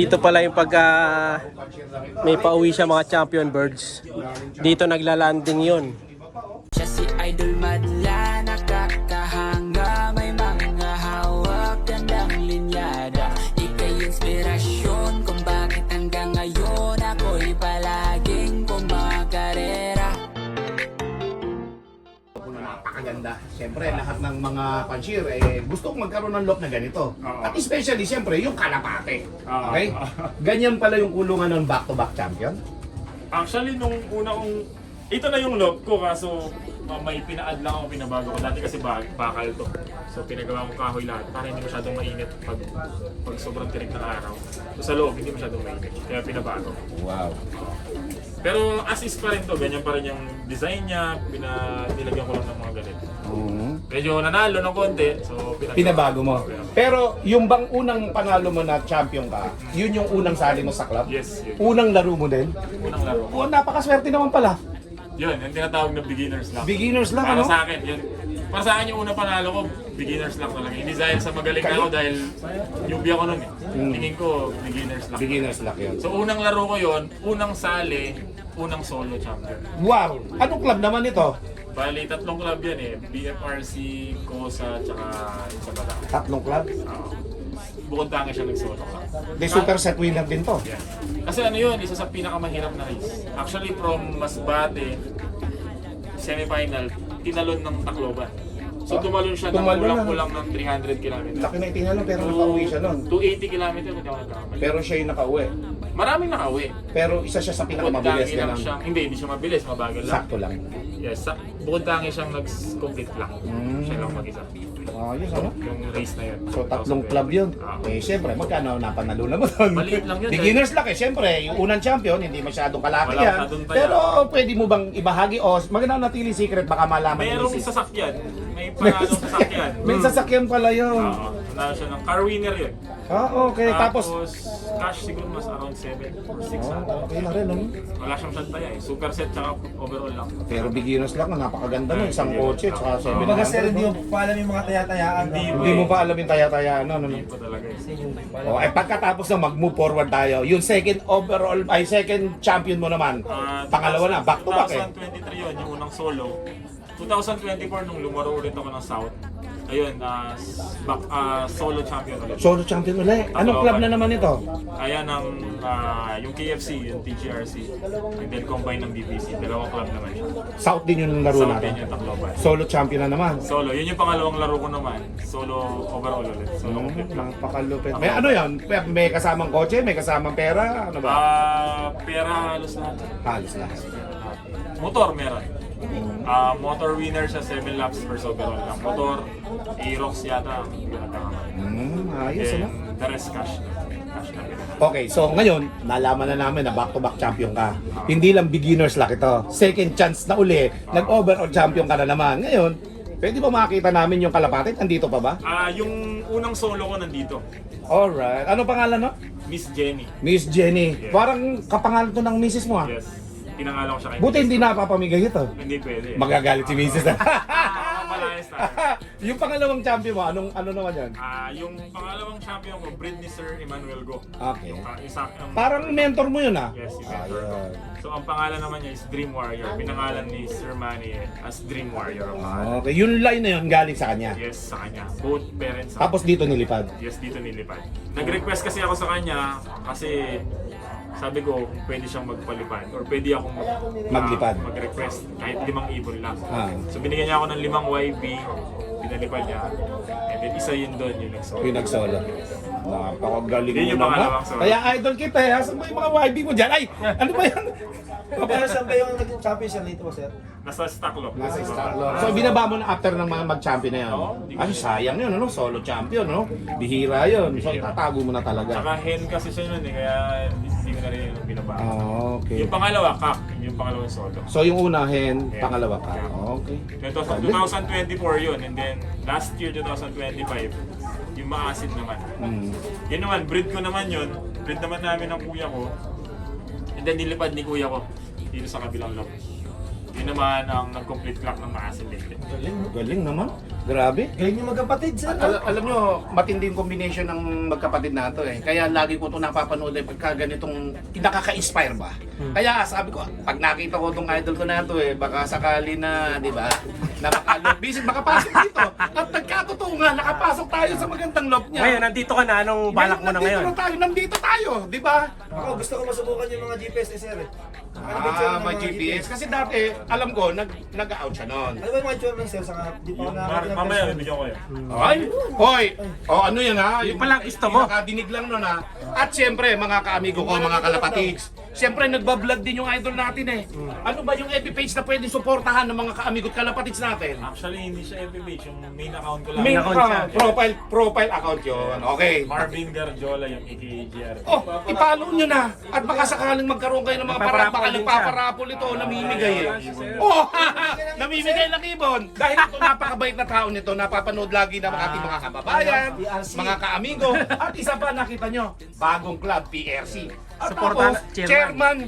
Dito pala yung pagka may pauwi siya mga champion birds. Dito nagla-landing yun. Siya si Idol Madla, nakakahanga, may mga hawak, gandang linyada. Ika'y inspirasyon kung bakit hanggang ngayon ako'y palaging kumakarera. Napakaganda. Siyempre, lahat ng mga panshir gusto kong magkaroon ng look na ganito. At especially, siyempre, yung kalapate. Okay? Ganyan pala yung kulungan ng back-to-back champion. Actually, nung una kong... Ito na yung look ko, kaso may pina-add lang ako, pinabago ko. Dati kasi bakal to. So pinagawa ko kahoy lahat para hindi masyadong mainit pag sobrang tirik ng araw. So sa loob, hindi masyadong mainit. Kaya pinabago. Wow. Pero as is pa rin to, ganyan pa rin yung design niya. Nilagyan ko lang ng mga ganito. Medyo nanalo ng konti, so Pinabago mo. Pero yung bang unang panalo mo na champion ka, yun yung unang sali mo sa club? Yes, yun. Unang laro mo din? Unang laro. Oo, napakaswerte naman pala. Yun, yung tinatawag na beginner's luck. Beginners lang, Para ano? sa akin, yun. Para sa akin yung unang panalo ko, beginner's luck talaga. Hindi dahil sa magaling na ako dahil newbie ako nun eh. Tingin ko, beginner's luck. Beginners luck yun. So unang laro ko yun, unang sali, unang solo champion. Wow! Anong club naman ito? Bali, tatlong club yan eh. BFRC, COSA, tsaka yung sa Bataan. Tatlong club? Bukod tangi siya nag-solo club. Di super set winner din to. Yeah. Kasi ano yun, isa sa pinakamahirap na race. Actually from Masbate, semifinal, tinalon ng Tacloban. So tumalon siya ng Tumalon na. kulang ng 300 km. Laki na itinalo pero nakauwi siya nun. 280 km, hindi ako nagkakamali. Pero siya yung nakauwi. Maraming nakauwi. Pero isa siya sa Bukod pinakamabilis tangi niya lang ng siyang, hindi siya mabilis, mabagal lang. sakto lang. Yes, bukod tangi siyang nag-complete lang. Siya lang mag-isa. Ayos, ano? Yung race na yun. So tatlong club yun. Eh siyempre, magkano napanalo mo doon? Maliit lang yun, Beginners luck eh. Siyempre, yung unang champion, hindi masyadong kalaki Wala yan. masyadong taya. Pero pwede mo bang ibahagi o magandang natili secret baka malaman Merong ni Mrs. sasakyan. May pangalong sasakyan. May sasakyan pala yun. Oo. Nanalo siya ng car winner yun. Okay. Tapos, cash siguro mas around 7 or 6 okay na rin. Ano? Wala siyang shantaya eh. Super set tsaka overall lang. Pero beginners luck, napakaganda nun. Isang kotse, tsaka Kumbaga sir, 700. hindi mo pa alam yung mga taya-tayaan. Hindi mo pa alam yung taya-tayaan. Ano? Hindi po talaga eh. Pagkatapos na mag-move forward tayo, yung second overall, second champion mo naman, pangalawa na, back to back eh. 2023 yun, yung unang solo. 2024 nung lumaro ulit ako ng South. Ayun, solo champion ulit. Solo champion ulit. Anong club na naman ito? Kaya ng yung KFC, yung TGRC, and then combine ng BBC. Dalawang club naman siya. South din yung laro South din natin. yung Tacloban. Solo champion na naman. Solo, yun yung pangalawang laro ko naman. Solo overall ulit. Solo complete lang. Napakalupit. May ano yan? May kasamang kotse? May kasamang pera? Ano ba? Pera halos lahat. Halos lahat. Motor meron. Motor winner siya 7 laps per overall lang. Motor, Aerox yata ang pinagkakamali. Ayos ano? Then, the rest cash na. Cash na. Okay, so ngayon, nalaman na namin na back-to-back champion ka. Hindi lang beginner's luck ito. Second chance na uli, nag-overall champion ka na naman. Ngayon, pwede ba makita namin yung kalapate? Andito pa ba? Yung unang solo ko nandito, Alright. Ano pangalan no? Miss Jenny. Miss Jenny. Yes. Parang kapangalan to ng misis mo ah. Yes. Pinangalan ko siya kay Buti Miss. hindi napapamigay ito. Hindi pwede. Magagalit si misis. Malayas tayo. Yung pangalawang champion mo, ano naman yan? Yung pangalawang champion ko, Britney Sir Emmanuel Go. Okay. Yung Parang mentor mo yun ah. yes, si mentor ko. Ayun. So ang pangalan naman niya is Dream Warrior. Pinangalan ni Sir Manny as Dream Warrior ang pangalan. Okay, yung line na yun galing sa kanya. Yes, sa kanya. Both parents. Tapos dito nilipad. Yes, dito nilipad. Nag-request kasi ako sa kanya kasi sabi ko pwede siyang magpalipad or pwede akong Maglipad. mag-request kahit 5 ibon lang. Ah. So binigyan niya ako ng 5 YB, pinalipad niya. And then isa yun doon yung nag-solo. Yung nag-solo. Napakagaling Yun mo yung naman. pangalawang solo. Kaya idol kita eh. Asan mo yung mga YB mo dyan? Ay! Ano ba yan? Pero saan ba yung naging champion siya dito po sir? Nasa Stocklock. Nasa Starlock. So binaba mo na after ng mga mag-champion na yan. Oo, di ko Ay, sayang yun, ano? Solo champion, no? Bihira yun. So itatago mo na talaga. Saka hen kasi siya nun eh, kaya hindi ko na rin yung binaba. Okay. Yung pangalawa, Kak. Yung pangalawang solo. So yung unahin, Yeah. pangalawa ka. Yeah. Okay. Ito sa 2024 yun, and then last year 2025, yung maasid naman. Yun naman, breed ko naman yun. Breed naman namin ng kuya ko. And then nilipad ni kuya ko dito sa kabilang lot. Yun naman ang nag-complete clock ng Maasin Leyte. Galing naman. Grabe. Galing yung magkapatid, sir. Alam nyo, matinding combination ng magkapatid na to eh. Kaya lagi ko ito napapanood eh, pagka ganitong nakaka-inspire ba. Kaya sabi ko, pag nakita ko itong idol ko na to eh, baka sakali na, di ba, na makalobisin, makapasok dito. At nagkatotoo nga, nakapasok tayo sa magandang lob niya. Ngayon, nandito ka na. Anong balak mo na ngayon? Nandito tayo, di ba? Ako, gusto ko masubukan yung mga GPS eh, sir. Ano ba yung tsura ng May mga GPS. Kasi dati, alam ko, nag-out siya noon. Ano ba yung mga tsura ng sir? Saka, di pa ako nakakita ng Mamaya, person. bibigyan ko kayo. Ay, hoy! O ano yan ha? Yung palang gusto mo. Nakadinig lang nun ha. At siyempre, mga kaamigo ko, mga kalapatigs, siyempre nagbablog din yung idol natin eh. Ano ba yung FB page na pwede suportahan ng mga kaamigo at kalapatigs natin? Actually, hindi siya FB page. Yung main account ko lang. Main account siya. profile account yun. Okay. Marvin Garjola, yung AKGR. Oh, ipalo nyo na. At baka sakaling magkaroon kayo ng mga Nagpaparapol baka din nagpaparapol ito, namimigay eh. Oh, namimigay lang ibon. Dahil ito napakabait na tao nito, napapanood lagi ng ating mga kababayan, mga kaamigo. At isa pa nakita nyo, bagong club, PRC. At Suportahan, tapos, chairman. chairman.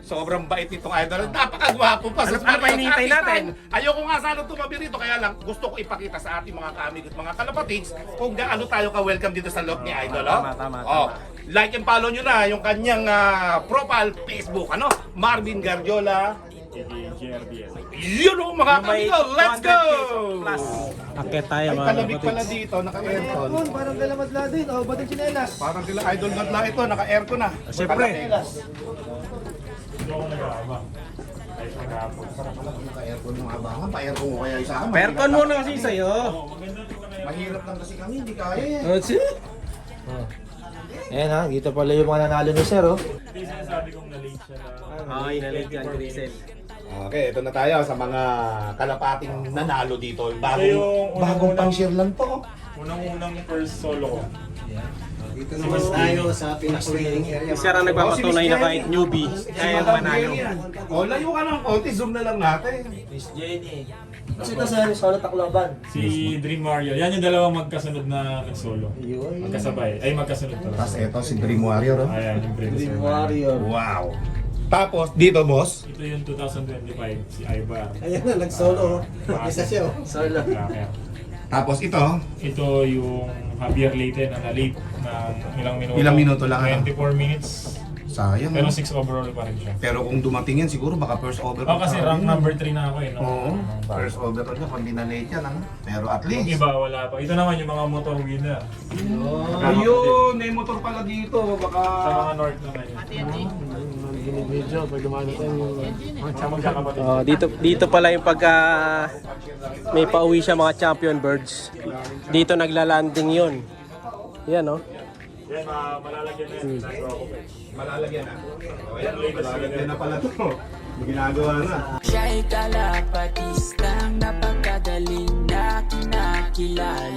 Sobrang bait nitong idol. Napakagwapo pa. Ano pa hinihintay natin? Ayoko nga sana tumabi rito, kaya lang gusto ko ipakita sa ating mga kaamig at mga kalapatigs kung gaano tayo ka-welcome dito sa loob ni Idol. Tama. Oh, like and follow nyo na yung kanyang profile Facebook, ano? Marvin Garjola. AKGRDS. Yun o mga May kamigo, let's go! 200 plus. Akit tayo Ay, mga palamig pala kapatids. dito, naka-aircon. Aircon, parang galamadla din. Oh, ba't yung chinelas? Parang sila Idol Madla ito, naka-aircon na. Siyempre. Hindi ako nag-aabang. Ay, nag-aabang. Naka-aircon yung abangan, pa-aircon ko kaya isa ka. Percon muna kasi sa'yo. Maganda tingnan kayo. Mahirap lang kasi kami, hindi kaya eh. That's it. Ayan ha, dito pala yung mga nanalo ni sir, oh. Hindi sinasabi kong na-late siya na. Okay, nalit yan, Grisel. Okay, ito na tayo sa mga kalapating nanalo dito. Yung Bagong unang-unang- pang-share lang to. Unang-unang first solo ko. Dito naman tayo sa pinaka-winning area. Isa ang nagpapatunay na kahit newbie, kaya manalo. O, layo ka ng konti, zoom na lang natin. Miss Jenny. Kasi ito sa solo takloban. Si Dream Mario. Yan yung dalawang magkasunod na solo. Yun. Magkasabay. Ay, magkasunod pala. Tapos ito si Dream Warrior. Oh. Ayan, yung Dream Dream Warrior. Warrior. Wow. Tapos dito, boss. Ito yung 2025, si Ibar. Ayan na, nag-solo. Isa siya. Solo. Kaya, Tapos ito, ito yung Javier Leyte na na-late ng ilang minuto. Ilang minuto lang, ano? 24 minutes. sayang. Pero no? 6 overall pa rin siya. Pero kung dumating yan, siguro baka first over. Oh, kasi rank number 3 na ako eh. No? Oo, first over niya, kung di na late yan. Ano? Pero at Yung least. iba, wala pa. Ito naman yung mga motor winner. Ayun, may motor pala dito. Baka... Sa mga north naman yun. Magkakapatid. Oh, dito pala yung pagka may pauwi siya mga champion birds. Dito nagla-landing yun. Yan oh. Yan, malalagyan na yan. Nag-rock ko pa eh. Malalagyan na. O yan, malalagyan na pala to. Ginagawa na. Siya'y kalapatistang napakagaling na kinakilala.